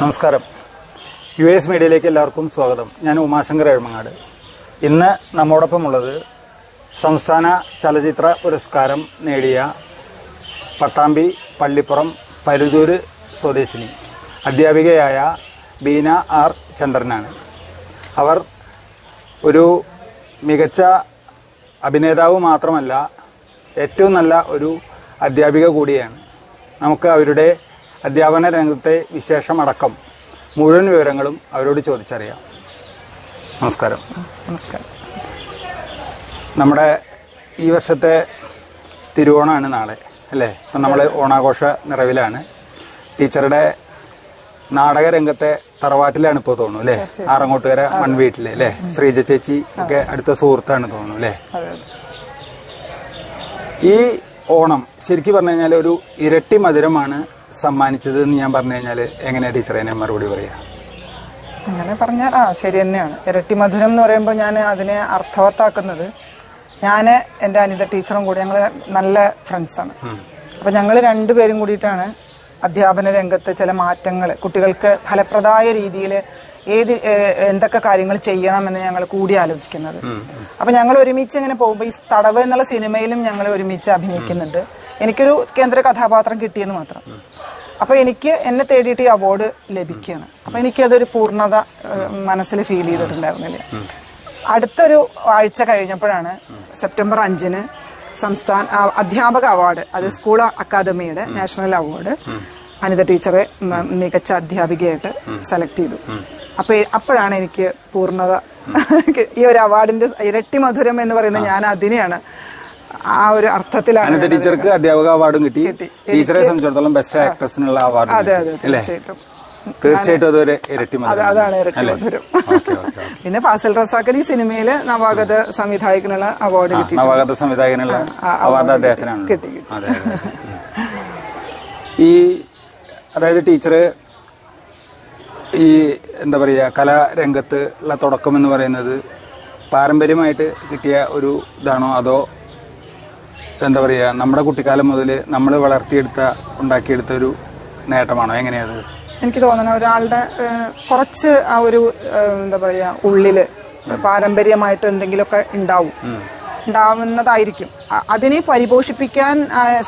നമസ്കാരം. US മീഡിയയിലേക്ക് എല്ലാവർക്കും സ്വാഗതം. ഞാൻ ഉമാശങ്കർ എഴുമങ്ങാട്. ഇന്ന് നമ്മോടൊപ്പമുള്ളത് സംസ്ഥാന ചലച്ചിത്ര പുരസ്കാരം നേടിയ പട്ടാമ്പി പള്ളിപ്പുറം പരുതൂര് സ്വദേശിനി അധ്യാപികയായ ബീന ആർ ചന്ദ്രനാണ്. അവർ ഒരു മികച്ച അഭിനേതാവ് മാത്രമല്ല, ഏറ്റവും നല്ല ഒരു അധ്യാപിക കൂടിയാണ്. നമുക്ക് അവരുടെ അധ്യാപന രംഗത്തെ വിശേഷമടക്കം മുഴുവൻ വിവരങ്ങളും അവരോട് ചോദിച്ചറിയാം. നമസ്കാരം. നമസ്കാരം. നമ്മുടെ ഈ വർഷത്തെ തിരുവോണമാണ് നാളെ അല്ലേ? ഇപ്പം നമ്മൾ ഓണാഘോഷ നിറവിലാണ്. ടീച്ചറുടെ നാടകരംഗത്തെ തറവാട്ടിലാണ് ഇപ്പോൾ തോന്നുന്നു അല്ലേ? ആറങ്ങോട്ടുകര മൺവീട്ടില് അല്ലേ? ശ്രീജ ചേച്ചി ഒക്കെ അടുത്ത സുഹൃത്താണ് തോന്നുന്നു അല്ലേ? ഈ ഓണം ശരിക്കും പറഞ്ഞു കഴിഞ്ഞാൽ ഒരു ഇരട്ടി മധുരമാണ് സമ്മാനിച്ചത് എന്ന് ഞാൻ പറഞ്ഞു കഴിഞ്ഞാൽ എങ്ങനെയാ ടീച്ചറെ മറുപടി പറയാ? അങ്ങനെ പറഞ്ഞാൽ ശരി തന്നെയാണ്. ഇരട്ടി മധുരം എന്ന് പറയുമ്പോൾ ഞാൻ അതിനെ അർത്ഥവത്താക്കുന്നത്, ഞാൻ എൻ്റെ അനിത ടീച്ചറും കൂടി ഞങ്ങൾ നല്ല ഫ്രണ്ട്സാണ്. അപ്പം ഞങ്ങൾ രണ്ടുപേരും കൂടിയിട്ടാണ് അധ്യാപന രംഗത്ത് ചില മാറ്റങ്ങൾ കുട്ടികൾക്ക് ഫലപ്രദമായ രീതിയിൽ എന്തൊക്കെ കാര്യങ്ങൾ ചെയ്യണമെന്ന് ഞങ്ങൾ കൂടി ആലോചിക്കുന്നത്. അപ്പം ഞങ്ങൾ ഒരുമിച്ച് ഇങ്ങനെ പോകുമ്പോൾ ഈ തടവ് എന്നുള്ള സിനിമയിലും ഞങ്ങൾ ഒരുമിച്ച് അഭിനയിക്കുന്നുണ്ട്. എനിക്കൊരു കേന്ദ്ര കഥാപാത്രം കിട്ടിയെന്ന് മാത്രം. അപ്പോൾ എന്നെ തേടിയിട്ട് ഈ അവാർഡ് ലഭിക്കുകയാണ്. അപ്പം എനിക്കതൊരു പൂർണ്ണത മനസ്സിൽ ഫീൽ ചെയ്തിട്ടുണ്ടായിരുന്നില്ല. അടുത്തൊരു ആഴ്ച കഴിഞ്ഞപ്പോഴാണ് സെപ്റ്റംബർ 5-ന് സംസ്ഥാന അധ്യാപക അവാർഡ്, അത് സ്കൂൾ അക്കാദമിയുടെ നാഷണൽ അവാർഡ് അനിത ടീച്ചറെ മികച്ച അധ്യാപികയായിട്ട് സെലക്ട് ചെയ്തു. അപ്പോഴാണ് എനിക്ക് പൂർണ്ണത, ഈ ഒരു അവാർഡിന്റെ ഇരട്ടി മധുരം എന്ന് പറയുന്നത് ഞാൻ അതിനെയാണ് ആ ഒരു അർത്ഥത്തിലാണ്. ടീച്ചർക്ക് അധ്യാപക അവാർഡും കിട്ടി, ടീച്ചറെ സംബന്ധിച്ചിടത്തോളം ബെസ്റ്റ് ആക്ട്രസിനുള്ള അവാർഡ്. അതെ അതെ, തീർച്ചയായിട്ടും അതൊരു ഇരട്ടി മധുരം. അതാണ് ഇരട്ടി മധുരം. പിന്നെ ഫാസിൽ റസാഖ് ഈ സിനിമയില് നവാഗത സംവിധായകനുള്ള അവാർഡ് കിട്ടി. നവാഗത സംവിധായകനുള്ള അവാർഡ് അദ്ദേഹത്തിനാണ് കിട്ടി. ഈ അതായത് ടീച്ചറ് ഈ എന്താ പറയുക, കലാരംഗത്ത് ഉള്ള തുടക്കം എന്ന് പറയുന്നത് പാരമ്പര്യമായിട്ട് കിട്ടിയ ഒരു ഇതാണോ, അതോ എന്താ പറയുക നമ്മുടെ കുട്ടിക്കാലം മുതൽ നമ്മൾ ഉണ്ടാക്കിയെടുത്ത ഒരു നേട്ടമാണോ? എങ്ങനെയത്? എനിക്ക് തോന്നുന്നു ഒരാളുടെ കുറച്ച് ആ ഒരു എന്താ പറയുക ഉള്ളില് പാരമ്പര്യമായിട്ട് എന്തെങ്കിലുമൊക്കെ ഉണ്ടാവുന്നതായിരിക്കും. അതിനെ പരിപോഷിപ്പിക്കാൻ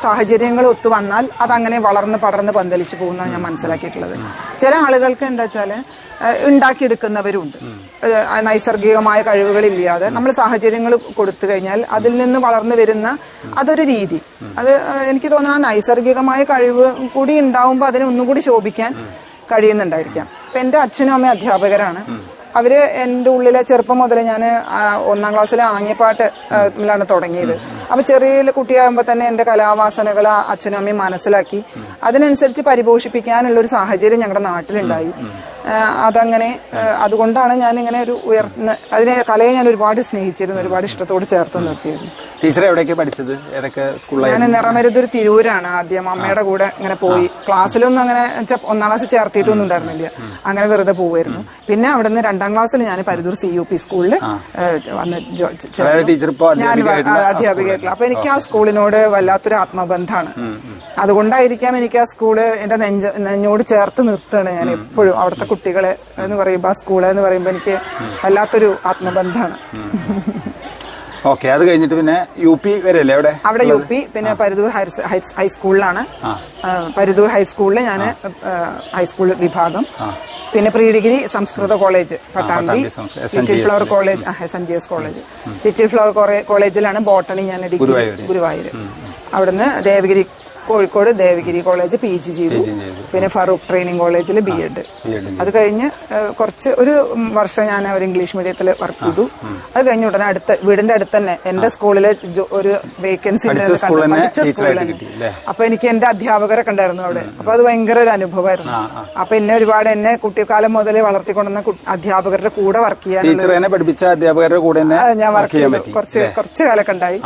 സാഹചര്യങ്ങൾ ഒത്തു വന്നാൽ അതങ്ങനെ വളർന്ന് പടർന്ന് പന്തലിച്ചു പോകുന്നതാണ് ഞാൻ മനസ്സിലാക്കിയിട്ടുള്ളത്. ചില ആളുകൾക്ക് എന്താ വെച്ചാല് ഉണ്ടാക്കിയെടുക്കുന്നവരുണ്ട്. നൈസർഗികമായ കഴിവുകളില്ലാതെ നമ്മൾ സാഹചര്യങ്ങൾ കൊടുത്തു കഴിഞ്ഞാൽ അതിൽ നിന്ന് വളർന്നു വരുന്ന അതൊരു രീതി. അത് എനിക്ക് തോന്നുന്നു ആ നൈസർഗികമായ കഴിവ് കൂടി ഉണ്ടാവുമ്പോൾ അതിനെ ഒന്നുകൂടി ശോഭിക്കാൻ കഴിയുന്നുണ്ടായിരിക്കാം. ഇപ്പൊ എന്റെ അച്ഛനും അമ്മയും അധ്യാപകരാണ്. അവര് എൻ്റെ ഉള്ളിലെ ചെറുപ്പം മുതൽ ഞാൻ 1-ാം ക്ലാസ്സിലെ ആംഗ്യപ്പാട്ടിലാണ് തുടങ്ങിയത്. അപ്പൊ ചെറിയ കുട്ടിയാകുമ്പോൾ തന്നെ എൻ്റെ കലാവാസനകൾ അച്ഛനും അമ്മയും മനസ്സിലാക്കി അതിനനുസരിച്ച് പരിപോഷിപ്പിക്കാനുള്ള ഒരു സാഹചര്യം ഞങ്ങളുടെ നാട്ടിലുണ്ടായി. അതങ്ങനെ അതുകൊണ്ടാണ് ഞാൻ ഇങ്ങനെ ഒരു കലയെ ഞാൻ ഒരുപാട് സ്നേഹിച്ചിരുന്നു, ഒരുപാട് ഇഷ്ടത്തോട് ചേർത്ത് നിർത്തിയിരുന്നു. ടീച്ചർ എവിടെയൊക്കെ പഠിച്ചത്? ഏതൊക്കെ സ്കൂളിലാണ്? ഞാൻ നിറമരുതൊരു തിരൂരാണ് ആദ്യം അമ്മയുടെ കൂടെ ഇങ്ങനെ പോയി. ക്ലാസ്സിലൊന്നും അങ്ങനെ 1-ാം ക്ലാസ് ചേർത്തിയിട്ടൊന്നും ഉണ്ടായിരുന്നില്ല, അങ്ങനെ വെറുതെ പോവായിരുന്നു. പിന്നെ അവിടുന്ന് 2-ാം ക്ലാസ്സിൽ ഞാൻ പരുതൂർ CUP സ്കൂളിൽ വന്ന് ഞാൻ അധ്യാപികയായിട്ടുള്ള. അപ്പൊ എനിക്ക് ആ സ്കൂളിനോട് വല്ലാത്തൊരു ആത്മബന്ധമാണ്. അതുകൊണ്ടായിരിക്കാം എനിക്ക് ആ സ്കൂള് എന്റെ നെഞ്ഞോട് ചേർത്ത് നിർത്തുകയാണ് ഞാൻ എപ്പോഴും. അവിടുത്തെ കുട്ടികളെ എന്ന് പറയുമ്പോൾ ആ സ്കൂള് എന്ന് പറയുമ്പോൾ എനിക്ക് വല്ലാത്തൊരു ആത്മബന്ധമാണ്. ഓക്കെ, അത് കഴിഞ്ഞിട്ട് പിന്നെ UP വരെ അല്ലേ അവിടെ UP, പിന്നെ പരുതൂർ ഹൈസ്കൂളിലാണ്. പരുതൂർ ഹൈസ്കൂളിൽ ഞാൻ ഹൈസ്കൂൾ വിഭാഗം, പിന്നെ പ്രീ ഡിഗ്രി സംസ്കൃത college Pattambi, little flower college SNGS college, little flower കോളേജിലാണ് ബോട്ടണി ഞാൻ ഡിഗ്രി ഗുരുവായൂർ. അവിടുന്ന് ദേവഗിരി കോഴിക്കോട് ദേവഗിരി കോളേജ് PG ചെയ്തു. പിന്നെ ഫറൂഖ് ട്രെയിനിങ് കോളേജിൽ B.Ed. അത് കഴിഞ്ഞ് ഒരു വർഷം ഞാൻ ഒരു ഇംഗ്ലീഷ് മീഡിയത്തിൽ വർക്ക് ചെയ്തു. അത് കഴിഞ്ഞ ഉടനെ വീടിന്റെ അടുത്ത് തന്നെ എന്റെ സ്കൂളിലെ ഒരു വേക്കൻസി പഠിച്ച സ്കൂളിൽ. അപ്പൊ എനിക്ക് എന്റെ അധ്യാപകരൊക്കെ ഉണ്ടായിരുന്നു അവിടെ. അപ്പൊ അത് ഭയങ്കര ഒരു അനുഭവമായിരുന്നു. അപ്പൊ എന്നെ കുട്ടിക്കാലം മുതലേ വളർത്തിക്കൊണ്ടുവന്ന അധ്യാപകരുടെ കൂടെ വർക്ക് ചെയ്യാൻ പഠിപ്പിച്ച അധ്യാപകരുടെ കൂടെ ഞാൻ വർക്ക് ചെയ്യാൻ കുറച്ച് കാലൊക്കെ ഉണ്ടായി.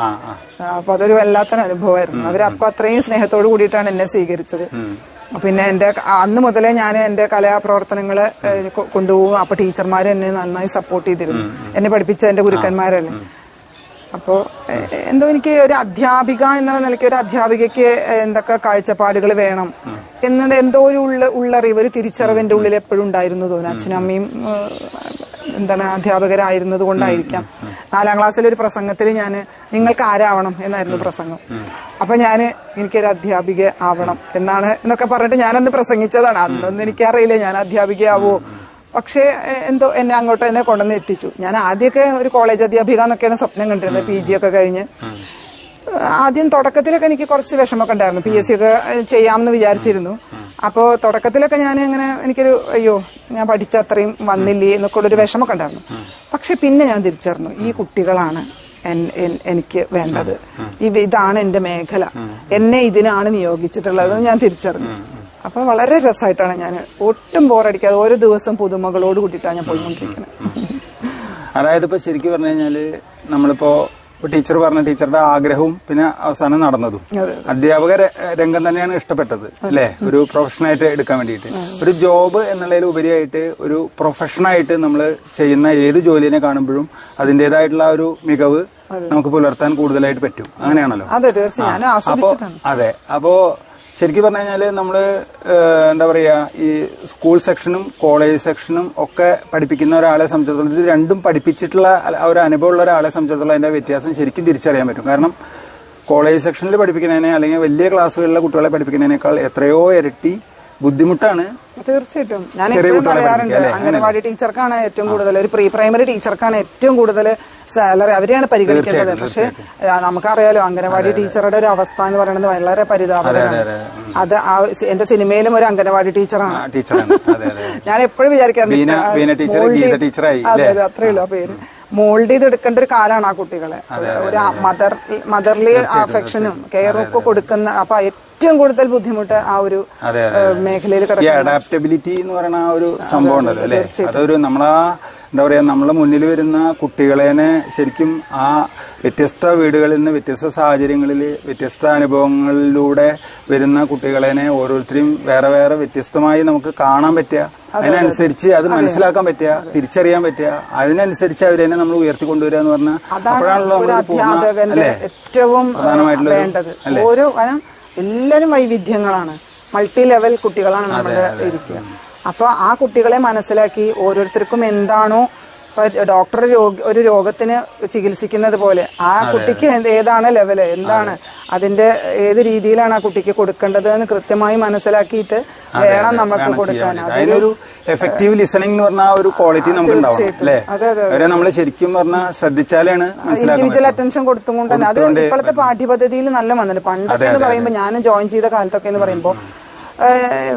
അപ്പൊ അതൊരു വല്ലാത്തൊരു അനുഭവമായിരുന്നു. അവരപ്പൊ അത്രയും സ്നേഹത്തോടു കൂടിയിട്ടാണ് എന്നെ സ്വീകരിച്ചത്. പിന്നെ എന്റെ അന്ന് മുതലേ ഞാൻ എന്റെ കലാപ്രവർത്തനങ്ങള് കൊണ്ടുപോകും. അപ്പൊ ടീച്ചർമാർ എന്നെ നന്നായി സപ്പോർട്ട് ചെയ്തിരുന്നു. എന്നെ പഠിപ്പിച്ച എന്റെ ഗുരുക്കന്മാരല്ലേ. അപ്പോ എന്തോ എനിക്ക് ഒരു അധ്യാപിക എന്നുള്ള നിലയ്ക്ക് ഒരു അധ്യാപികയ്ക്ക് എന്തൊക്കെ കാഴ്ചപ്പാടുകൾ വേണം എന്നത് എന്തോ ഒരു ഉള്ളറിവ്, ഒരു തിരിച്ചറിവ് എന്റെ ഉള്ളിൽ എപ്പോഴും ഉണ്ടായിരുന്നു തോന്നുന്നു. അച്ഛനും അമ്മയും അധ്യാപകരായിരുന്നത് കൊണ്ടായിരിക്കാം. 4ാം ക്ലാസ്സിലെ ഒരു പ്രസംഗത്തിൽ ഞാൻ നിങ്ങൾക്ക് ആരാവണം എന്നായിരുന്നു പ്രസംഗം. അപ്പൊ എനിക്കൊരു അധ്യാപിക ആവണം എന്നൊക്കെ പറഞ്ഞിട്ട് ഞാനന്ന് പ്രസംഗിച്ചതാണ്. അന്നൊന്നും എനിക്കറിയില്ല ഞാൻ അധ്യാപികയാവോ. പക്ഷേ എന്തോ എന്നെ അങ്ങോട്ട് തന്നെ കൊണ്ടുവന്ന് എത്തിച്ചു. ഞാൻ ആദ്യമൊക്കെ ഒരു കോളേജ് അധ്യാപിക എന്നൊക്കെയാണ് സ്വപ്നം കണ്ടിരുന്നത്. PG ഒക്കെ കഴിഞ്ഞ് ആദ്യം തുടക്കത്തിലൊക്കെ എനിക്ക് കുറച്ച് വിഷമമൊക്കെ ഉണ്ടായിരുന്നു. PSC ഒക്കെ ചെയ്യാമെന്ന് വിചാരിച്ചിരുന്നു. അപ്പോൾ തുടക്കത്തിലൊക്കെ ഞാൻ അങ്ങനെ എനിക്കൊരു അയ്യോ ഞാൻ പഠിച്ച അത്രയും വന്നില്ലേ എന്നൊക്കെ ഉള്ളൊരു വിഷമമൊക്കെ ഉണ്ടായിരുന്നു. പക്ഷെ പിന്നെ ഞാൻ തിരിച്ചറിഞ്ഞു ഈ കുട്ടികളാണ് എനിക്ക് വേണ്ടത്, ഇതാണ് എന്റെ മേഖല, എന്നെ ഇതിനാണ് നിയോഗിച്ചിട്ടുള്ളത് ഞാൻ തിരിച്ചറിഞ്ഞു. അപ്പൊ വളരെ രസമായിട്ടാണ് ഞാൻ ഒട്ടും ബോറടിക്കാതെ ഓരോ ദിവസം പുതുമകളോട് കൂട്ടിയിട്ടാണ് ഞാൻ പോയിക്കൊണ്ടിരിക്കുന്നത്. അതായത് ഇപ്പൊ ശരിക്കും പറഞ്ഞു കഴിഞ്ഞാല് നമ്മളിപ്പോ ടീച്ചർ പറഞ്ഞ ടീച്ചറുടെ ആഗ്രഹവും പിന്നെ അവസാനം നടന്നതും അധ്യാപക രംഗം തന്നെയാണ് ഇഷ്ടപ്പെട്ടത് അല്ലെ, ഒരു പ്രൊഫഷനായിട്ട് എടുക്കാൻ വേണ്ടിയിട്ട്. ഒരു ജോബ് എന്നുള്ളതിൽ ഉപരിയായിട്ട് ഒരു പ്രൊഫഷനായിട്ട് നമ്മൾ ചെയ്യുന്ന ഏത് ജോലിനെ കാണുമ്പോഴും അതിന്റേതായിട്ടുള്ള ഒരു മികവ് നമുക്ക് പുലർത്താൻ കൂടുതലായിട്ട് പറ്റും. അങ്ങനെയാണല്ലോ. അതെ, തീർച്ചയായും. അതെ. അപ്പോ ശരിക്കും പറഞ്ഞു കഴിഞ്ഞാല് നമ്മള് എന്താ പറയാ, ഈ സ്കൂൾ സെക്ഷനും കോളേജ് സെക്ഷനും ഒക്കെ പഠിപ്പിക്കുന്ന ഒരാളെ സംബന്ധിച്ചിടത്തോളം ഇത് രണ്ടും പഠിപ്പിച്ചിട്ടുള്ള ഒരു അനുഭവമുള്ള ഒരാളെ സംബന്ധിച്ചിടത്തോളം അതിന്റെ വ്യത്യാസം ശരിക്കും തിരിച്ചറിയാൻ പറ്റും. കാരണം കോളേജ് സെക്ഷനിൽ പഠിപ്പിക്കുന്നതിനെ അല്ലെങ്കിൽ വലിയ ക്ലാസ്സുകളിലെ കുട്ടികളെ പഠിപ്പിക്കുന്നതിനേക്കാൾ എത്രയോ ഇരട്ടി ബുദ്ധിമുട്ടാണ്. തീർച്ചയായിട്ടും ഞാൻ എപ്പോഴും പറയാറുണ്ട്, അംഗനവാടി ടീച്ചർക്കാണ് ഏറ്റവും കൂടുതൽ, ഒരു പ്രീ പ്രൈമറി ടീച്ചർക്കാണ് ഏറ്റവും കൂടുതൽ സാലറി, അവരെയാണ് പരിഗണിക്കുന്നത്. പക്ഷെ നമുക്കറിയാലോ അംഗനവാടി ടീച്ചറുടെ ഒരു അവസ്ഥ എന്ന് പറയുന്നത് വളരെ പരിതാപകരമാണ്. അത് എന്റെ സിനിമയിലും ഒരു അംഗനവാടി ടീച്ചറാണ്. ഞാൻ എപ്പോഴും വിചാരിക്കാറുണ്ട് അത്രേ ഉള്ളൂ ആ പേര്. മോൾഡ് ചെയ്ത് എടുക്കേണ്ട ഒരു കാലാണ് ആ കുട്ടികളെ. ഒരു മദർലി അഫെക്ഷനും കെയറും ഒക്കെ കൊടുക്കുന്ന. അപ്പൊ ഏറ്റവും കൂടുതൽ ബുദ്ധിമുട്ട് ആ ഒരു മേഖലയിൽ അഡാപ്റ്റബിലിറ്റി എന്ന് പറയുന്ന ആ ഒരു സംഭവം ഉണ്ടല്ലോ അല്ലെ, അതൊരു നമ്മളാ എന്താ പറയാ നമ്മളെ മുന്നിൽ വരുന്ന കുട്ടികളെ ശരിക്കും ആ വ്യത്യസ്ത വീടുകളിൽ നിന്ന് വ്യത്യസ്ത സാഹചര്യങ്ങളിൽ വ്യത്യസ്ത അനുഭവങ്ങളിലൂടെ വരുന്ന കുട്ടികളെ ഓരോരുത്തരെയും വേറെ വേറെ വ്യത്യസ്തമായി നമുക്ക് കാണാൻ പറ്റുക, അതിനനുസരിച്ച് അത് മനസ്സിലാക്കാൻ പറ്റുക, തിരിച്ചറിയാൻ പറ്റുക, അതിനനുസരിച്ച് അവരെ നമ്മൾ ഉയർത്തിക്കൊണ്ടുവരിക എന്ന് പറഞ്ഞാൽ അപ്പോഴാണല്ലോ നമ്മൾ ഏറ്റവും വേണ്ടത്. ഓരോ എല്ലാവരും വൈവിധ്യങ്ങളാണ്, മൾട്ടി ലെവൽ കുട്ടികളാണ് നമ്മുടെ ഇരിക്കുക. അപ്പൊ ആ കുട്ടികളെ മനസ്സിലാക്കി ഓരോരുത്തർക്കും എന്താണോ ഡോക്ടർ ഒരു രോഗത്തിന് ചികിത്സിക്കുന്നത് പോലെ ആ കുട്ടിക്ക് ഏതാണ് ലെവല്, എന്താണ് അതിന്റെ ഏത് രീതിയിലാണ് ആ കുട്ടിക്ക് കൊടുക്കേണ്ടത് എന്ന് കൃത്യമായി മനസ്സിലാക്കിയിട്ട് വേണം നമുക്ക് കൊടുക്കാൻ. അതിനൊരു എഫക്റ്റീവ് ലിസണിംഗ് എന്ന് പറഞ്ഞ ഒരു ക്വാളിറ്റി നമുക്ക് ഉണ്ടാവും അല്ലേ. അവരെ നമ്മൾ ശരിക്കും പറഞ്ഞാൽ ശ്രദ്ധിച്ചാലാണ് ഇൻഡിവിജ്വൽ അറ്റൻഷൻ കൊടുത്തുകൊണ്ട് തന്നെ. അത് ഇപ്പോഴത്തെ പാഠ്യപദ്ധതിയിൽ നല്ല വന്നിട്ടുണ്ട്. പണ്ടൊക്കെ എന്ന് പറയുമ്പോൾ ഞാൻ ജോയിൻ ചെയ്ത കാലത്തൊക്കെ എന്ന് പറയുമ്പോൾ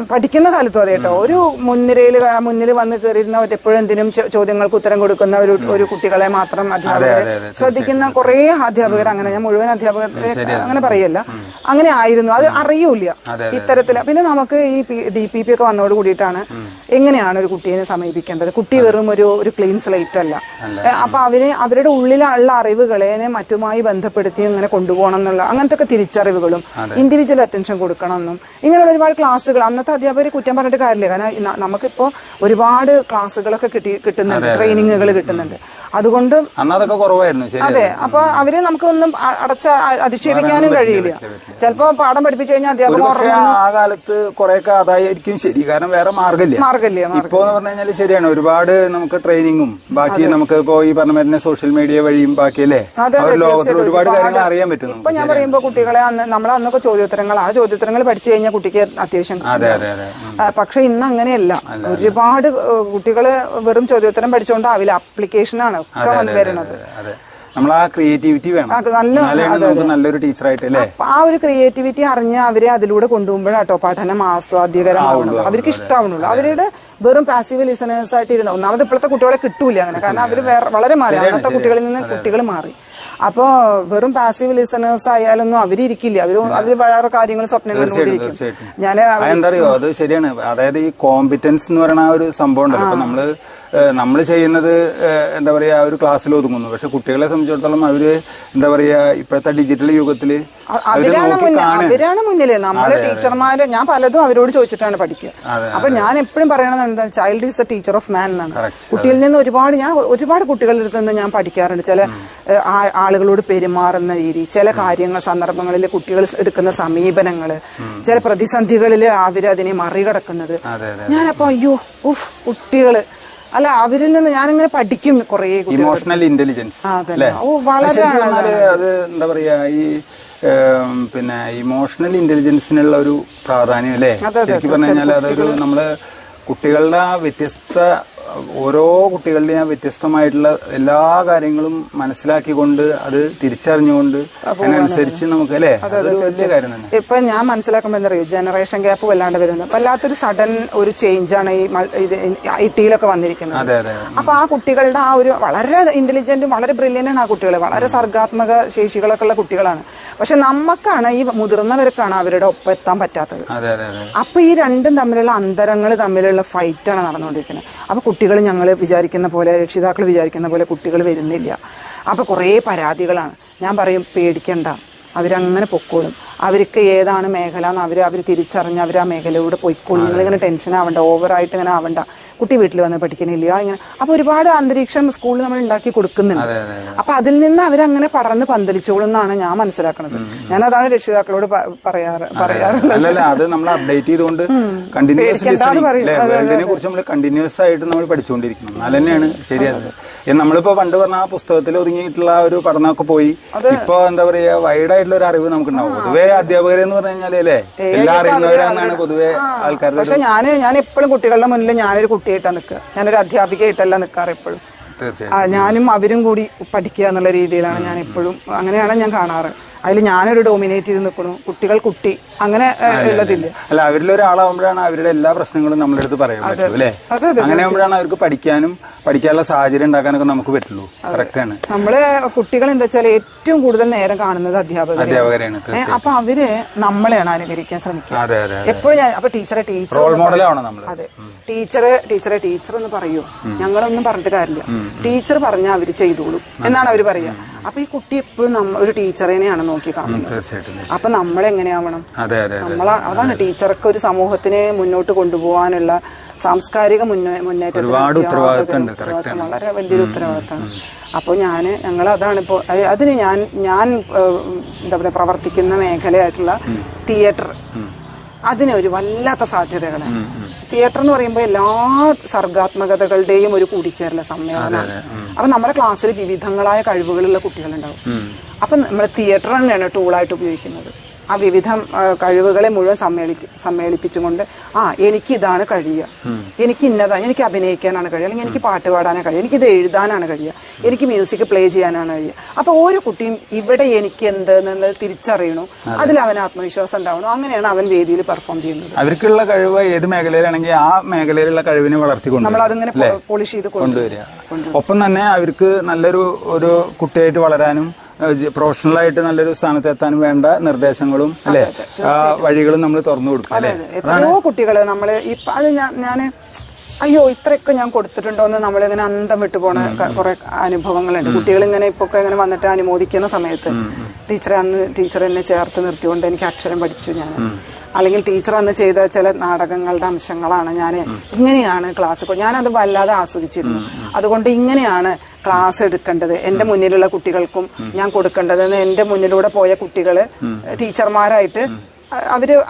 പഠിക്കുന്ന കാലത്തും അതെ കേട്ടോ, ഒരു മുന്നിൽ വന്ന് കയറിയിരുന്ന എപ്പോഴും എന്തിനും ചോദ്യങ്ങൾക്ക് ഉത്തരം കൊടുക്കുന്ന ഒരു കുട്ടികളെ മാത്രം അധ്യാപകരെ ശ്രദ്ധിക്കുന്ന കുറെ അധ്യാപകർ, അങ്ങനെ ഞാൻ മുഴുവൻ അധ്യാപകരെ അങ്ങനെ പറയല്ല, അങ്ങനെ ആയിരുന്നു. അത് അറിയൂല ഇത്തരത്തില്. പിന്നെ നമുക്ക് ഈ DPP ഒക്കെ വന്നതോട് കൂടിയിട്ടാണ് എങ്ങനെയാണ് ഒരു കുട്ടീനെ സമീപിക്കേണ്ടത്. കുട്ടി വെറും ഒരു ക്ലീൻ സ്ലേറ്റ് അല്ല. അപ്പൊ അവരുടെ ഉള്ളിലുള്ള അറിവുകളെ മറ്റുമായി ബന്ധപ്പെടുത്തി ഇങ്ങനെ കൊണ്ടുപോകണം എന്നുള്ള അങ്ങനത്തെ ഒക്കെ തിരിച്ചറിവുകളും ഇൻഡിവിജ്വൽ അറ്റൻഷൻ കൊടുക്കണം എന്നും ഇങ്ങനെയുള്ള ഒരുപാട് ക്ലാസ്സുകൾ. അന്നത്തെ അധ്യാപകരെ കുറ്റം പറഞ്ഞിട്ട് കാര്യമില്ല, കാരണം നമുക്കിപ്പോ ഒരുപാട് ക്ലാസ്സുകളൊക്കെ കിട്ടുന്നുണ്ട്, ട്രെയിനിങ്ങുകൾ കിട്ടുന്നുണ്ട്. അതുകൊണ്ട് അതൊക്കെ കുറവായിരുന്നു. അതെ, അപ്പൊ അവരെ നമുക്കൊന്നും അധിക്ഷേപിക്കാനും കഴിയില്ല. ചിലപ്പോ പാഠം പഠിപ്പിച്ചു കഴിഞ്ഞാൽ അധ്യാപകർ ആ കാലത്ത് കുറെയൊക്കെ അതായിരിക്കും ശരി, കാരണം വേറെ മാർഗമില്ല. ഇപ്പൊ എന്ന് പറഞ്ഞു കഴിഞ്ഞാൽ ശരിയാണ്, ഒരുപാട് നമുക്ക് ട്രെയിനിങ്ങും ബാക്കി നമുക്ക് ഇപ്പോ ഈ പറഞ്ഞ മരുന്ന് സോഷ്യൽ മീഡിയ വഴിയും ബാക്കിയല്ലേ ലോകത്തിൽ ഒരുപാട് കാര്യങ്ങൾ അറിയാൻ പറ്റും. ഇപ്പൊ ഞാൻ പറയുമ്പോ കുട്ടികളെ നമ്മൾ അന്നൊക്കെ ചോദ്യോത്തരങ്ങൾ, ആ ചോദ്യോത്തരങ്ങൾ പഠിച്ചു കഴിഞ്ഞാൽ കുട്ടിക്ക് അത്യാവശ്യം. പക്ഷെ ഇന്ന് അങ്ങനെയല്ല. ഒരുപാട് കുട്ടികള് വെറും ചോദ്യോത്തരം പഠിച്ചുകൊണ്ടാവില്ല, അപ്ലിക്കേഷനാണ് ഒക്കെ വന്ന് വരുന്നത്. നമ്മൾ ആ ക്രിയേറ്റിവിറ്റി വേണം, നല്ലൊരു ടീച്ചറായിട്ട് അല്ലേ. ആ ഒരു ക്രിയേറ്റിവിറ്റി അറിഞ്ഞ് അവരെ അതിലൂടെ കൊണ്ടുപോകുമ്പോഴാട്ടോ പഠനം ആസ്വാദ്യകരമാവുന്നത്, അവർക്ക് ഇഷ്ടാവുന്നുള്ളൂ. അവരുടെ വെറും പാസീവ് ലിസണേഴ്സ് ആയിട്ട് ഇരുന്ന ഒന്നാമത് ഇപ്പോഴത്തെ കുട്ടികളെ കിട്ടൂല അങ്ങനെ, കാരണം അവര് വളരെ മാറി, അന്നത്തെ കുട്ടികളിൽ നിന്ന് കുട്ടികൾ മാറി. അപ്പോ വെറും പാസീവ് ലിസണേഴ്സ് ആയാലൊന്നും അവരിയ്ക്കില്ല, അവര് വേറെ കാര്യങ്ങൾ സ്വപ്നം കണ്ടുകൊണ്ടിരിക്കും. എന്താ അറിയോ, അത് ശരിയാണ്. അതായത് ഈ കോമ്പിറ്റൻസ് എന്ന് പറയുന്ന ഒരു സംഭവം ഉണ്ടല്ലോ. ഇപ്പൊ നമ്മള് നമ്മൾ ചെയ്യുന്നത് എന്താ പറയാ ഒരു ക്ലാസ്സിൽ ഒതുങ്ങുന്നു. പക്ഷെ കുട്ടികളെ സംബന്ധിച്ചിടത്തോളം അവര് എന്താ പറയാ ഇപ്പോഴത്തെ ഡിജിറ്റൽ യുഗത്തില് അവരാണ് മുന്നില്. നമ്മള് ടീച്ചർമാര് ഞാൻ പലതും അവരോട് ചോദിച്ചിട്ടാണ് പഠിക്കുക. അപ്പൊ ഞാൻ എപ്പോഴും പറയണത് എന്താണ്, child is the teacher of മാൻ എന്നാണ്. കുട്ടികളിൽ നിന്ന് ഒരുപാട് കുട്ടികളുടെ അടുത്ത് നിന്ന് ഞാൻ പഠിക്കാറുണ്ട്. ചില ആളുകളോട് പെരുമാറുന്ന രീതി, ചില കാര്യങ്ങൾ സന്ദർഭങ്ങളിൽ കുട്ടികൾ എടുക്കുന്ന സമീപനങ്ങള്, ചില പ്രതിസന്ധികളിൽ അവരതിനെ മറികടക്കുന്നത്. ഞാനപ്പോ അയ്യോ കുട്ടികള് അല്ല അവരിൽ നിന്ന് ഞാനിങ്ങനെ പഠിക്കും കുറേ. ഇമോഷണൽ ഇന്റലിജൻസ് വളരെ അത് എന്താ പറയാ ഈ പിന്നെ ഇമോഷണൽ ഇന്റലിജൻസിനുള്ള ഒരു പ്രാധാന്യം അല്ലേ ശരിക്കും പറഞ്ഞു കഴിഞ്ഞാൽ അതൊരു നമ്മള് കുട്ടികളുടെ വ്യത്യസ്ത ഓരോ കുട്ടികളുടെയും വ്യത്യസ്തമായിട്ടുള്ള എല്ലാ കാര്യങ്ങളും മനസ്സിലാക്കിക്കൊണ്ട് അത് തിരിച്ചറിഞ്ഞുകൊണ്ട് അതിനനുസരിച്ച് നമുക്ക് അല്ലേ അതൊരു വലിയ കാര്യം തന്നെ. ഇപ്പൊ ഞാൻ മനസ്സിലാക്കുമ്പോ എന്താ പറയുക, ജനറേഷൻ ഗ്യാപ്പ് വല്ലാണ്ട് വരുന്നത്, വല്ലാത്തൊരു സഡൻ ഒരു ചേഞ്ച് ആണ് ഈ IT-യിലൊക്കെ വന്നിരിക്കുന്നത്. അപ്പൊ ആ കുട്ടികളുടെ ആ ഒരു വളരെ ഇന്റലിജന്റും വളരെ ബ്രില്യന്റ് ആണ് ആ കുട്ടികൾ, വളരെ സർഗാത്മക ശേഷികളൊക്കെ ഉള്ള കുട്ടികളാണ്. പക്ഷെ നമുക്കാണ് ഈ മുതിർന്നവർക്കാണ് അവരുടെ ഒപ്പം എത്താൻ പറ്റാത്തത്. അപ്പൊ ഈ രണ്ടും തമ്മിലുള്ള അന്തരങ്ങൾ തമ്മിലുള്ള ഫൈറ്റാണ് നടന്നുകൊണ്ടിരിക്കുന്നത്. അപ്പൊ കുട്ടികൾ ഞങ്ങൾ വിചാരിക്കുന്ന പോലെ, രക്ഷിതാക്കൾ വിചാരിക്കുന്ന പോലെ കുട്ടികൾ വരുന്നില്ല. അപ്പൊ കുറേ പരാതികളാണ്. ഞാൻ പറയും പേടിക്കണ്ട, അവരങ്ങനെ പൊക്കോളും. അവർക്ക് ഏതാണ് മേഖല എന്ന് അവർ തിരിച്ചറിഞ്ഞ് അവർ ആ മേഖലയിലൂടെ പോയിക്കോളും. നിങ്ങളിങ്ങനെ ടെൻഷൻ ആവണ്ട, ഓവറായിട്ട് ഇങ്ങനെ ആവണ്ട, കുട്ടി വീട്ടിൽ വന്ന് പഠിക്കണില്ല ഇങ്ങനെ. അപ്പൊ ഒരുപാട് അന്തരീക്ഷം സ്കൂളിൽ നമ്മൾ ഉണ്ടാക്കി കൊടുക്കുന്നുണ്ട്. അപ്പൊ അതിൽ നിന്ന് അവരങ്ങനെ പടർന്ന് പന്തലിച്ചോളും എന്നാണ് ഞാൻ മനസ്സിലാക്കുന്നത്. ഞാൻ അതാണ് രക്ഷിതാക്കളോട് പറയാറുള്ളത്. അത് നമ്മൾ അപ്ഡേറ്റ് ചെയ്തുകൊണ്ട് ഇതിനെ കുറിച്ച് നമ്മൾ കണ്ടിന്യൂസ് ആയിട്ട് നമ്മൾ പഠിച്ചുകൊണ്ടിരിക്കണം. അത് തന്നെയാണ് ശരിയാണ്. നമ്മളിപ്പോ പണ്ട് പറഞ്ഞ ആ പുസ്തകത്തിൽ ഒതുങ്ങിയിട്ടുള്ള ഒരു പഠനമൊക്കെ പോയി ഇപ്പൊ എന്താ പറയാ വൈഡായിട്ടുള്ള ഒരു അറിവ് നമുക്കുണ്ടാവും. പൊതുവെ അധ്യാപകരെന്ന് പറഞ്ഞു കഴിഞ്ഞാൽ അല്ലേ എല്ലാം അറിയുന്നവരാണെന്നാണ് പൊതുവെ ആൾക്കാരുടെ. പക്ഷെ ഞാൻ എപ്പോഴും കുട്ടികളുടെ മുന്നിൽ ഞാനൊരു കുട്ടിയായിട്ടാണ് നിൽക്കുക, ഞാനൊരു അധ്യാപികയായിട്ടല്ല നിൽക്കാറ് എപ്പോഴും. ഞാനും അവരും കൂടി പഠിക്കുക എന്നുള്ള രീതിയിലാണ് ഞാൻ എപ്പോഴും, അങ്ങനെയാണ് ഞാൻ കാണാറ്. അതിൽ ഞാനൊരു ഡോമിനേറ്റ് ചെയ്ത് നിൽക്കണം, കുട്ടികൾ കുട്ടി അങ്ങനെ ഉള്ളതില്ല. അല്ല അവരിലൊരാളാവുമ്പോഴാണ് അവരുടെ എല്ലാ പ്രശ്നങ്ങളും നമ്മുടെ അടുത്ത് പറയാൻ പറ്റുള്ളൂ അല്ലേ. അങ്ങനെ ആകുമ്പോഴാണ് അവർക്ക് പഠിക്കാനുള്ള സാഹചര്യം ഉണ്ടാക്കാനൊക്കെ നമുക്ക് പറ്റുള്ളൂ. കറക്റ്റാണ്. നമ്മള് കുട്ടികൾ എന്താ വെച്ചാൽ ഏറ്റവും കൂടുതൽ നേരം കാണുന്നത് അധ്യാപകരെയാണ്. അപ്പൊ അവര് നമ്മളെയാണ് അനുകരിക്കാൻ ശ്രമിക്കുക എപ്പോഴും. അപ്പൊ ടീച്ചർ റോൾ മോഡലാണ് നമ്മൾ. അതെ, ടീച്ചർ എന്ന് പറയൂ, ഞങ്ങളൊന്നും പറഞ്ഞിട്ട് കാര്യമില്ല, ടീച്ചർ പറഞ്ഞാൽ അവര് ചെയ്തോളൂ എന്നാണ് അവര് പറയുക. അപ്പൊ ഈ കുട്ടി എപ്പോഴും ഒരു ടീച്ചറിനെയാണ് നോക്കി കാണുന്നത്. അപ്പൊ നമ്മളെങ്ങനെയാവണം? അതാണ് ടീച്ചർക്ക് ഒരു സമൂഹത്തിനെ മുന്നോട്ട് കൊണ്ടുപോകാനുള്ള സാംസ്കാരിക മുന്നേറ്റം വളരെ വലിയൊരു ഉത്തരവാദിത്തമാണ്. അപ്പോൾ ഞങ്ങൾ അതാണ് ഇപ്പോൾ അതിന് ഞാൻ എന്താ പറയുക പ്രവർത്തിക്കുന്ന മേഖലയായിട്ടുള്ള തിയേറ്റർ, അതിനൊരു വല്ലാത്ത സാധ്യതകളാണ്. തിയേറ്റർ എന്ന് പറയുമ്പോൾ എല്ലാ സർഗാത്മകതകളുടെയും ഒരു കൂടിച്ചേരല സമ്മേളനമാണ്. അപ്പൊ നമ്മുടെ ക്ലാസ്സിൽ വിവിധങ്ങളായ കഴിവുകളുള്ള കുട്ടികളുണ്ടാവും. അപ്പൊ നമ്മൾ തിയേറ്റർ തന്നെയാണ് ടൂളായിട്ട് ഉപയോഗിക്കുന്നത്. ആ വിവിധ കഴിവുകളെ മുഴുവൻ സമ്മേളിപ്പിച്ചുകൊണ്ട് എനിക്ക് ഇതാണ് കഴിയുക, എനിക്ക് ഇന്നതാണ്, എനിക്ക് അഭിനയിക്കാനാണ് കഴിയുക, അല്ലെങ്കിൽ എനിക്ക് പാട്ട് പാടാനാണ് കഴിയുക, എനിക്കിത് എഴുതാനാണ് കഴിയുക, എനിക്ക് മ്യൂസിക് പ്ലേ ചെയ്യാനാണ് കഴിയുക. അപ്പൊ ഓരോ കുട്ടിയും ഇവിടെ എനിക്ക് എന്തെന്നുള്ളത് തിരിച്ചറിയണോ, അതിൽ അവന് ആത്മവിശ്വാസം ഉണ്ടാവണോ, അങ്ങനെയാണ് അവൻ വേദിയിൽ പെർഫോം ചെയ്യുന്നത്. അവർക്കുള്ള കഴിവ് ഏത് മേഖലയിലാണെങ്കിൽ ആ മേഖലയിലുള്ള കഴിവിനെ വളർത്തിക്കൊണ്ട് നമ്മൾ അതിങ്ങനെ പോളിഷ് ചെയ്ത് കൊണ്ടുവരിക. ഒപ്പം തന്നെ അവർക്ക് നല്ലൊരു കുട്ടിയായിട്ട് വളരാനും പ്രൊഫഷണലായിട്ട് നല്ലൊരു സ്ഥാനത്ത് എത്താനും വേണ്ട നിർദ്ദേശങ്ങളും അല്ലെ വഴികളും നമ്മൾ തുറന്നു കൊടുക്കും. എത്രയോ കുട്ടികള് നമ്മള് അത് ഞാന് അയ്യോ ഇത്രയൊക്കെ ഞാൻ കൊടുത്തിട്ടുണ്ടോ എന്ന് നമ്മളിങ്ങനെ അന്തം വിട്ടു പോണ കുറെ അനുഭവങ്ങളുണ്ട്. കുട്ടികൾ ഇങ്ങനെ ഇപ്പൊ ഇങ്ങനെ വന്നിട്ട് അനുമോദിക്കുന്ന സമയത്ത് ടീച്ചർ എന്നെ ചേർത്ത് നിർത്തിക്കൊണ്ട് എനിക്ക് അക്ഷരം പഠിച്ചു ഞാൻ, അല്ലെങ്കിൽ ടീച്ചർ അന്ന് ചെയ്ത ചില നാടകങ്ങളുടെ അംശങ്ങളാണ് ഞാൻ ഇങ്ങനെയാണ് ക്ലാസ്, ഞാനത് വല്ലാതെ ആസ്വദിച്ചിരുന്നു. അതുകൊണ്ട് ഇങ്ങനെയാണ് ക്ലാസ് എടുക്കേണ്ടത്, എന്റെ മുന്നിലുള്ള കുട്ടികൾക്കും ഞാൻ കൊടുക്കേണ്ടതെന്ന് എന്റെ മുന്നിലൂടെ പോയ കുട്ടികള് ടീച്ചർമാരായിട്ട്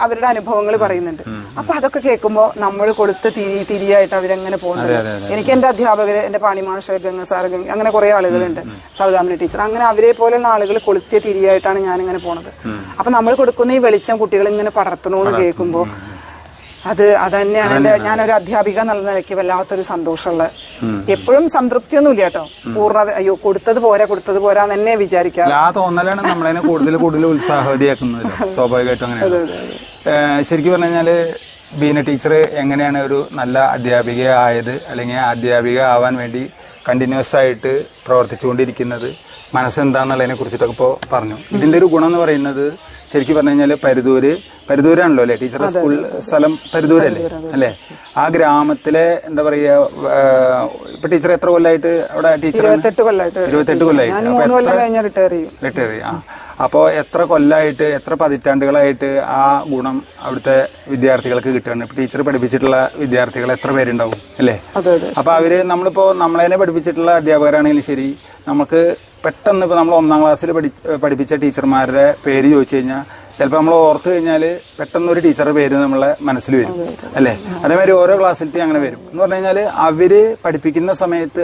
അവരുടെ അനുഭവങ്ങൾ പറയുന്നുണ്ട്. അപ്പൊ അതൊക്കെ കേൾക്കുമ്പോൾ നമ്മൾ കൊടുത്ത് തിരിയായിട്ട് അവരങ്ങനെ പോകുന്നത്. എനിക്ക് എന്റെ അധ്യാപകര്, എന്റെ പാണിമാഷ ഗംഗ സാർ, അങ്ങനെ കുറെ ആളുകളുണ്ട്, സൗദാമിനി ടീച്ചർ, അങ്ങനെ അവരെ പോലുള്ള ആളുകൾ കൊളുത്തിയ തിരിയായിട്ടാണ് ഞാനിങ്ങനെ പോണത്. അപ്പൊ നമ്മൾ കൊടുക്കുന്ന ഈ വെളിച്ചം കുട്ടികൾ ഇങ്ങനെ പടർത്തണമെന്ന് കേൾക്കുമ്പോൾ അത് തന്നെയാണ് ഞാനൊരു അധ്യാപിക എന്നുള്ള നിലയ്ക്ക് വല്ലാത്തൊരു സന്തോഷമുള്ള, എപ്പോഴും സംതൃപ്തിയൊന്നുമില്ല കേട്ടോ, പൂർണ്ണത അയ്യോ കൊടുത്തത് പോരാ എന്നെ വിചാരിക്കാം. ആ തോന്നലാണ് നമ്മളതിനെ കൂടുതൽ ഉത്സാഹവതിയാക്കുന്നത്. സ്വാഭാവികമായിട്ടും അങ്ങനെ. ശരിക്കും പറഞ്ഞു കഴിഞ്ഞാല് ബീന ടീച്ചർ എങ്ങനെയാണ് ഒരു നല്ല അധ്യാപിക ആയത്, അല്ലെങ്കിൽ അധ്യാപിക ആവാൻ വേണ്ടി കണ്ടിന്യൂസ് ആയിട്ട് പ്രവർത്തിച്ചുകൊണ്ടിരിക്കുന്നത്, മനസ്സെന്താന്നുള്ളതിനെ കുറിച്ചിട്ടൊക്കെ ഇപ്പോൾ പറഞ്ഞു. ഇതിന്റെ ഒരു ഗുണം എന്ന് പറയുന്നത് ശരിക്കും പറഞ്ഞു കഴിഞ്ഞാൽ പരുതൂരാണല്ലോ അല്ലെ ടീച്ചറുടെ സ്കൂൾ സ്ഥലം പരുതൂരല്ലേ അല്ലെ? ആ ഗ്രാമത്തിലെ എന്താ പറയാ, ഇപ്പൊ ടീച്ചർ എത്ര കൊല്ലായിട്ട് അവിടെ ടീച്ചർ? 28 കൊല്ലായിട്ട് റിട്ടയർ ചെയ്യും. അപ്പോ എത്ര കൊല്ലായിട്ട്, എത്ര പതിറ്റാണ്ടുകളായിട്ട് ആ ഗുണം അവിടുത്തെ വിദ്യാർത്ഥികൾക്ക് കിട്ടുകയാണ്. ഇപ്പൊ ടീച്ചർ പഠിപ്പിച്ചിട്ടുള്ള വിദ്യാർത്ഥികൾ എത്ര പേരുണ്ടാവും അല്ലേ? അപ്പൊ അവര് നമ്മളെ തന്നെ പഠിപ്പിച്ചിട്ടുള്ള അധ്യാപകരാണെങ്കിലും ശരി, നമുക്ക് പെട്ടെന്ന് ഇപ്പൊ നമ്മൾ 1ാം ക്ലാസ്സിൽ പഠിപ്പിച്ച ടീച്ചർമാരുടെ പേര് ചോദിച്ചു കഴിഞ്ഞാൽ ചിലപ്പോൾ നമ്മൾ ഓർത്ത് കഴിഞ്ഞാൽ പെട്ടെന്ന് ഒരു ടീച്ചറുടെ പേര് നമ്മളെ മനസ്സിൽ വരും അല്ലേ? അതേമാതിരി ഓരോ ക്ലാസ്സിലത്തെ അങ്ങനെ വരും എന്ന് പറഞ്ഞു കഴിഞ്ഞാൽ അവര് പഠിപ്പിക്കുന്ന സമയത്ത്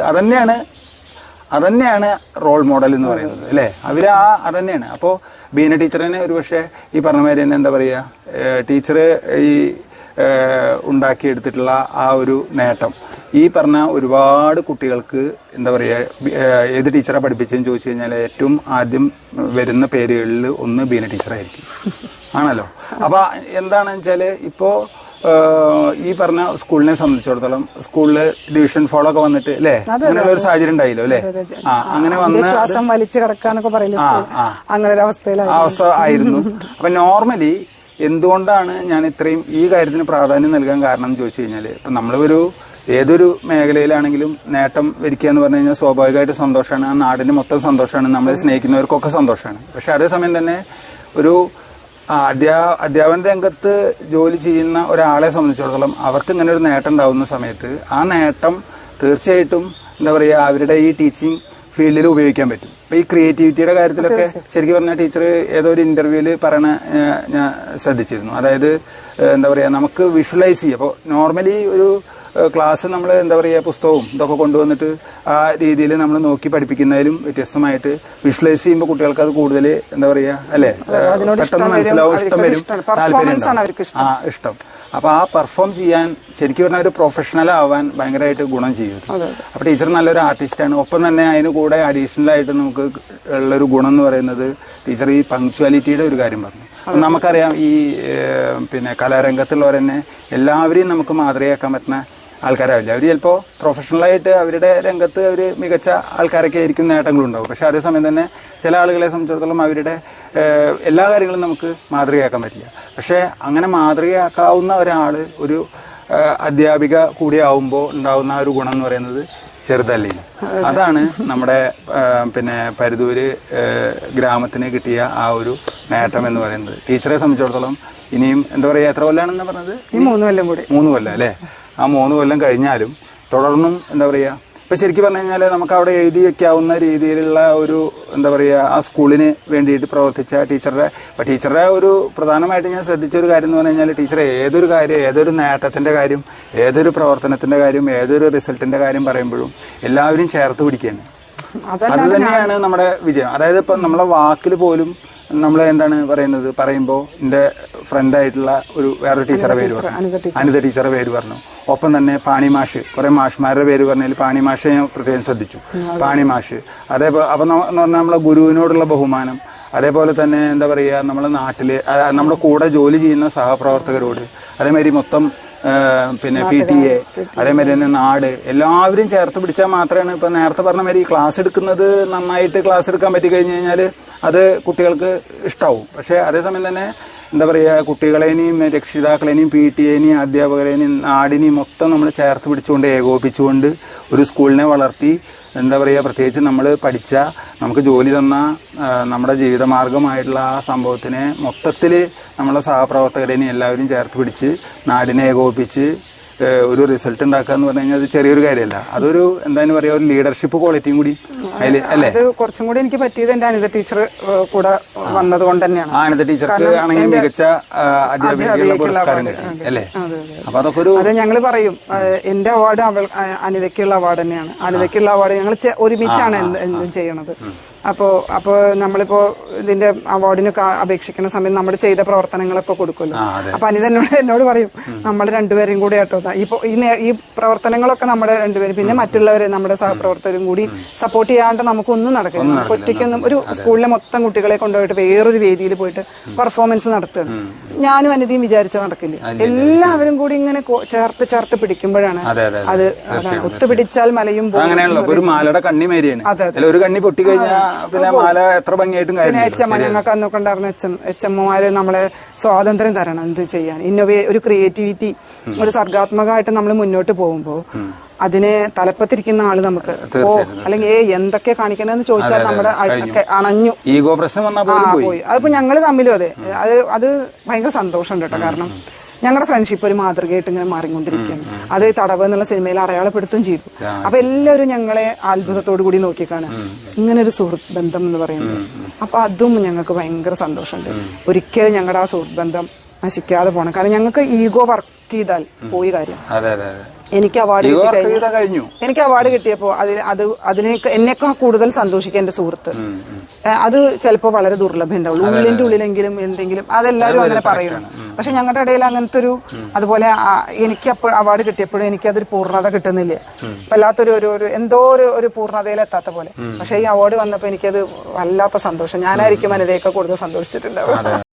അതന്നെയാണ് റോൾ മോഡൽ എന്ന് പറയുന്നത് അല്ലേ? അവര് അതന്നെയാണ്. അപ്പോ ബീന ടീച്ചറിനെ ഒരുപക്ഷെ ഈ പറഞ്ഞ മാതിരി തന്നെ എന്താ പറയാ, ടീച്ചർ ഈ ഉണ്ടാക്കിയെടുത്തിട്ടുള്ള ആ ഒരു നേട്ടം ഈ പറഞ്ഞ ഒരുപാട് കുട്ടികൾക്ക് എന്താ പറയാ, ഏത് ടീച്ചറെ പഠിപ്പിച്ചെന്ന് ചോദിച്ചു കഴിഞ്ഞാൽ ഏറ്റവും ആദ്യം വരുന്ന പേരുകളിൽ ഒന്ന് ബീന ടീച്ചറായിരിക്കും, ആണല്ലോ. അപ്പൊ എന്താണെന്ന് വെച്ചാല് ഇപ്പോ ഈ പറഞ്ഞ സ്കൂളിനെ സംബന്ധിച്ചിടത്തോളം സ്കൂളില് ഡിവിഷൻ ഫോളോ ഒക്കെ വന്നിട്ട് അല്ലേ, അങ്ങനെയുള്ള ഒരു സാഹചര്യം ഉണ്ടായില്ലോ അല്ലേ? അങ്ങനെ വന്ന അവസ്ഥ ആയിരുന്നു. അപ്പൊ നോർമലി എന്തുകൊണ്ടാണ് ഞാൻ ഇത്രയും ഈ കാര്യത്തിന് പ്രാധാന്യം നൽകാൻ കാരണം എന്ന് ചോദിച്ചു കഴിഞ്ഞാല്, ഇപ്പൊ നമ്മളൊരു ഏതൊരു മേഖലയിലാണെങ്കിലും നേട്ടം വരിക്കുക എന്ന് പറഞ്ഞു കഴിഞ്ഞാൽ സ്വാഭാവികമായിട്ട് സന്തോഷമാണ്, ആ നാടിന് മൊത്തം സന്തോഷമാണ്, നമ്മളെ സ്നേഹിക്കുന്നവർക്കൊക്കെ സന്തോഷമാണ്. പക്ഷെ അതേസമയം തന്നെ ഒരു അധ്യാപന രംഗത്ത് ജോലി ചെയ്യുന്ന ഒരാളെ സംബന്ധിച്ചിടത്തോളം അവർക്ക് ഇങ്ങനെ ഒരു നേട്ടം ഉണ്ടാവുന്ന സമയത്ത് ആ നേട്ടം തീർച്ചയായിട്ടും എന്താ പറയുക അവരുടെ ഈ ടീച്ചിങ് ഫീൽഡിൽ ഉപയോഗിക്കാൻ പറ്റും. ഇപ്പൊ ഈ ക്രിയേറ്റിവിറ്റിയുടെ കാര്യത്തിലൊക്കെ ശരിക്കും പറഞ്ഞാൽ ടീച്ചർ ഏതോ ഒരു ഇന്റർവ്യൂവിൽ പറയണ ഞാൻ ശ്രദ്ധിച്ചിരുന്നു. അതായത് എന്താ പറയാ, നമുക്ക് വിഷ്വലൈസ് ചെയ്യും. അപ്പോൾ നോർമലി ഒരു ക്ലാസ് നമ്മൾ എന്താ പറയുക പുസ്തകവും ഇതൊക്കെ കൊണ്ടുവന്നിട്ട് ആ രീതിയിൽ നമ്മൾ നോക്കി പഠിപ്പിക്കുന്നതിലും വ്യത്യസ്തമായിട്ട് വിഷ്വലൈസ് ചെയ്യുമ്പോൾ കുട്ടികൾക്ക് അത് കൂടുതൽ എന്താ പറയുക അല്ലെ, പെട്ടെന്ന് മനസ്സിലാവും, ഇഷ്ടം വരും, താല്പര്യം ഉണ്ടാവും, ഇഷ്ടം. അപ്പൊ ആ പെർഫോം ചെയ്യാൻ ശരിക്കും പറഞ്ഞാൽ ഒരു പ്രൊഫഷണൽ ആവാൻ ഭയങ്കരമായിട്ട് ഗുണം ചെയ്യും. അപ്പൊ ടീച്ചർ നല്ലൊരു ആർട്ടിസ്റ്റാണ്. ഒപ്പം തന്നെ അതിന് കൂടെ അഡീഷണൽ ആയിട്ട് നമുക്ക് ഉള്ളൊരു ഗുണം എന്ന് പറയുന്നത് ടീച്ചർ ഈ പങ്ക്ച്വാലിറ്റിയുടെ ഒരു കാര്യം പറഞ്ഞു. നമുക്കറിയാം ഈ പിന്നെ കലാരംഗത്തുള്ളവർ തന്നെ എല്ലാവരെയും നമുക്ക് മാതൃകയാക്കാൻ പറ്റുന്ന ആൾക്കാരാവില്ല. അവർ ചിലപ്പോൾ പ്രൊഫഷണലായിട്ട് അവരുടെ രംഗത്ത് അവർ മികച്ച ആൾക്കാരൊക്കെ ആയിരിക്കും നേട്ടങ്ങളുണ്ടാവും. പക്ഷെ അതേസമയം തന്നെ ചില ആളുകളെ സംബന്ധിച്ചിടത്തോളം അവരുടെ എല്ലാ കാര്യങ്ങളും നമുക്ക് മാതൃകയാക്കാൻ പറ്റില്ല. പക്ഷെ അങ്ങനെ മാതൃകയാക്കാവുന്ന ഒരാള് ഒരു അധ്യാപിക കൂടിയാവുമ്പോൾ ഉണ്ടാവുന്ന ഒരു ഗുണം എന്ന് പറയുന്നത് ചെറുതല്ലേ. അതാണ് നമ്മുടെ പിന്നെ പരുതൂര് ഗ്രാമത്തിന് കിട്ടിയ ആ ഒരു നേട്ടം എന്ന് പറയുന്നത്. ടീച്ചറെ സംബന്ധിച്ചിടത്തോളം ഇനിയും എന്താ പറയാ, എത്ര കൊല്ലാണെന്ന് പറഞ്ഞത്? 3 കൊല്ലം കൂടി. 3 കൊല്ലം അല്ലേ? ആ 3 കൊല്ലം കഴിഞ്ഞാലും തുടർന്നും എന്താ പറയാ, ഇപ്പൊ ശരിക്കും പറഞ്ഞു കഴിഞ്ഞാൽ നമുക്ക് അവിടെ എഴുതി വെക്കാവുന്ന രീതിയിലുള്ള ഒരു എന്താ പറയാ ആ സ്കൂളിന് വേണ്ടിയിട്ട് പ്രവർത്തിച്ച ടീച്ചറുടെ ഒരു പ്രധാനമായിട്ട് ഞാൻ ശ്രദ്ധിച്ച ഒരു കാര്യം എന്ന് പറഞ്ഞു കഴിഞ്ഞാൽ ടീച്ചർ ഏതൊരു കാര്യം, ഏതൊരു നേട്ടത്തിന്റെ കാര്യം, ഏതൊരു പ്രവർത്തനത്തിന്റെ കാര്യം, ഏതൊരു റിസൾട്ടിന്റെ കാര്യം പറയുമ്പോഴും എല്ലാവരും ചേർത്ത് പിടിക്കുകയാണ്. അത് തന്നെയാണ് നമ്മുടെ വിജയം. അതായത് ഇപ്പൊ നമ്മളെ വാക്കിൽ പോലും നമ്മൾ എന്താണ് പറയുമ്പോൾ എന്റെ ഫ്രണ്ടായിട്ടുള്ള ഒരു വേറൊരു ടീച്ചറെ പേര് പറഞ്ഞു, അനിത ടീച്ചറെ പേര് പറഞ്ഞു. ഒപ്പം തന്നെ പാണി മാഷ്, കുറെ മാഷ്മാരുടെ പേര് പറഞ്ഞാൽ പാണി മാഷെ ഞാൻ പ്രത്യേകം ശ്രദ്ധിച്ചു. പാണി മാഷ് അതേപോലെ അപ്പൊ നമ്മളെ ഗുരുവിനോടുള്ള ബഹുമാനം, അതേപോലെ തന്നെ എന്താ പറയുക നമ്മളെ നാട്ടില് നമ്മുടെ കൂടെ ജോലി ചെയ്യുന്ന സഹപ്രവർത്തകരോട്, അതേമാതിരി മൊത്തം പിന്നെ PTA, അതേമാതിരി തന്നെ നാട്, എല്ലാവരും ചേർത്ത് പിടിച്ചാൽ മാത്രമാണ് ഇപ്പൊ നേരത്തെ പറഞ്ഞ മാതിരി ക്ലാസ് എടുക്കുന്നത് നന്നായിട്ട് ക്ലാസ് എടുക്കാൻ പറ്റി കഴിഞ്ഞു കഴിഞ്ഞാൽ അത് കുട്ടികൾക്ക് ഇഷ്ടാവും. പക്ഷെ അതേസമയം തന്നെ എന്താ പറയുക കുട്ടികളെയും രക്ഷിതാക്കളെയും PTA-നെയും അധ്യാപകരെയും നാടിനെയും മൊത്തം നമ്മൾ ചേർത്ത് പിടിച്ചുകൊണ്ട് ഏകോപിപ്പിച്ചുകൊണ്ട് ഒരു സ്കൂളിനെ വളർത്തി എന്താ പറയുക പ്രത്യേകിച്ച് നമ്മൾ പഠിച്ച നമുക്ക് ജോലി തന്ന നമ്മുടെ ജീവിതമാർഗമായിട്ടുള്ള ആ സംഭവത്തിനെ മൊത്തത്തിൽ നമ്മളെ സഹപ്രവർത്തകരെയും എല്ലാവരും ചേർത്ത് പിടിച്ച് നാടിനെ ഏകോപിപ്പിച്ച് ഒരു റിസൾട്ട് ഉണ്ടാക്കുക എന്ന് പറഞ്ഞു കഴിഞ്ഞാൽ അത് ചെറിയൊരു കാര്യമല്ല. അതൊരു എന്തായാലും പറയാ ഒരു ലീഡർഷിപ്പ് ക്വാളിറ്റിയും കൂടി അതില് അല്ലേ. അത് കുറച്ചും കൂടി എനിക്ക് പറ്റിയത് എന്റെ അനിത ടീച്ചർ കൂടെ വന്നത് കൊണ്ട് തന്നെയാണ്. അനിത ടീച്ചർക്ക് ആണെങ്കിൽ മികച്ച അധ്യാപികയുള്ള പുരസ്കാരം കിട്ടി അല്ലേ. അപ്പൊ അതൊക്കെ ഒരു അത് ഞങ്ങൾ പറയും എന്റെ അവാർഡ് അനിതയ്ക്കുള്ള അവാർഡ് തന്നെയാണ്. അനിതയ്ക്കുള്ള അവാർഡ് ഞങ്ങൾ ഒരുമിച്ചാണ് എന്തും ചെയ്യണത്. അപ്പോ നമ്മളിപ്പോ ഇതിന്റെ അവാർഡിനൊക്കെ അപേക്ഷിക്കുന്ന സമയം നമ്മൾ ചെയ്ത പ്രവർത്തനങ്ങളൊക്കെ കൊടുക്കുമല്ലോ. അപ്പൊ അനിത എന്നോട് പറയും നമ്മൾ രണ്ടുപേരും കൂടി കേട്ടോ ഈ പ്രവർത്തനങ്ങളൊക്കെ നമ്മുടെ രണ്ടുപേരും പിന്നെ മറ്റുള്ളവരെ നമ്മുടെ സഹപ്രവർത്തകരും കൂടി സപ്പോർട്ട് ചെയ്യാണ്ട് നമുക്കൊന്നും നടക്കില്ല. നമുക്ക് ഒറ്റയ്ക്കൊന്നും ഒരു സ്കൂളിലെ മൊത്തം കുട്ടികളെ കൊണ്ടുപോയിട്ട് വേറൊരു വേദിയിൽ പോയിട്ട് പെർഫോമൻസ് നടത്തുകയാണ്. ഞാനും അനിതയും വിചാരിച്ച നടക്കില്ല. എല്ലാവരും കൂടി ഇങ്ങനെ ചേർത്ത് പിടിക്കുമ്പോഴാണ് അത് ഒത്തുപിടിച്ചാൽ മലയും അങ്ങനെയാണല്ലോ. ഒരു മാലയുടെ കണ്ണി മേരിയാണ്. ഒരു കണ്ണി പൊട്ടിക്കഴിഞ്ഞാൽ പിന്നെ മാല എത്ര ഭംഗിയായിട്ടും പിന്നെ ഞങ്ങൾക്ക് അന്നൊക്കെ ഉണ്ടായിരുന്ന എച്ചമ്മമാര് നമ്മളെ സ്വാതന്ത്ര്യം തരണം എന്ത് ചെയ്യാൻ, ഒരു ക്രിയേറ്റിവിറ്റി, ഒരു സർഗാത്മകമായിട്ട് നമ്മൾ മുന്നോട്ട് പോകുമ്പോൾ അതിനെ തലപ്പത്തിരിക്കുന്ന ആള് നമുക്ക് അല്ലെങ്കിൽ എന്തൊക്കെ കാണിക്കണമെന്ന് ചോദിച്ചാൽ നമ്മുടെ അണഞ്ഞു ഈഗോ പ്രശ്നം പോയി. അതിപ്പോ ഞങ്ങള് തമ്മിലും അതെ, അത് ഭയങ്കര സന്തോഷമുണ്ട് കേട്ടോ. കാരണം ഞങ്ങളുടെ ഫ്രണ്ട്ഷിപ്പ് ഒരു മാതൃകയായിട്ട് ഇങ്ങനെ മാറിക്കൊണ്ടിരിക്കുകയാണ്. അത് തടവ് എന്നുള്ള സിനിമയിൽ അടയാളപ്പെടുത്തുകയും ചെയ്തു. അപ്പൊ എല്ലാവരും ഞങ്ങളെ അത്ഭുതത്തോടു കൂടി നോക്കിക്കാണാൻ ഇങ്ങനെ ഒരു സുഹൃത്ത് ബന്ധം എന്ന് പറയുന്നത്. അപ്പൊ അതും ഞങ്ങൾക്ക് ഭയങ്കര സന്തോഷമുണ്ട്. ഒരിക്കലും ഞങ്ങളുടെ ആ സുഹൃത്ത് ബന്ധം നശിക്കാതെ പോകണം. കാരണം ഞങ്ങൾക്ക് ഈഗോ വർക്ക് ചെയ്താൽ പോയി കാര്യം. എനിക്ക് അവാർഡ് കിട്ടിക്കഴിഞ്ഞു, എനിക്ക് അവാർഡ് കിട്ടിയപ്പോ എന്നെക്കാൾ കൂടുതൽ സന്തോഷിക്കുക എന്റെ സുഹൃത്ത്. അത് ചിലപ്പോ വളരെ ദുർലഭം ഉണ്ടാവുള്ളൂ, ഉള്ളിന്റെ ഉള്ളിലെങ്കിലും എന്തെങ്കിലും അതെല്ലാരും അങ്ങനെ പറയുന്നു. പക്ഷെ ഞങ്ങളുടെ ഇടയിൽ അങ്ങനത്തെ ഒരു അതുപോലെ എനിക്ക് അപ്പോൾ അവാർഡ് കിട്ടിയപ്പോഴും എനിക്കതൊരു പൂർണ്ണത കിട്ടുന്നില്ല. വല്ലാത്തൊരു എന്തോ ഒരു പൂർണ്ണതയിലെത്താത്ത പോലെ. പക്ഷെ ഈ അവാർഡ് വന്നപ്പോ എനിക്കത് വല്ലാത്ത സന്തോഷം. ഞാനായിരിക്കും അനിതയൊക്കെ കൂടുതൽ സന്തോഷിച്ചിട്ടുണ്ടാവും.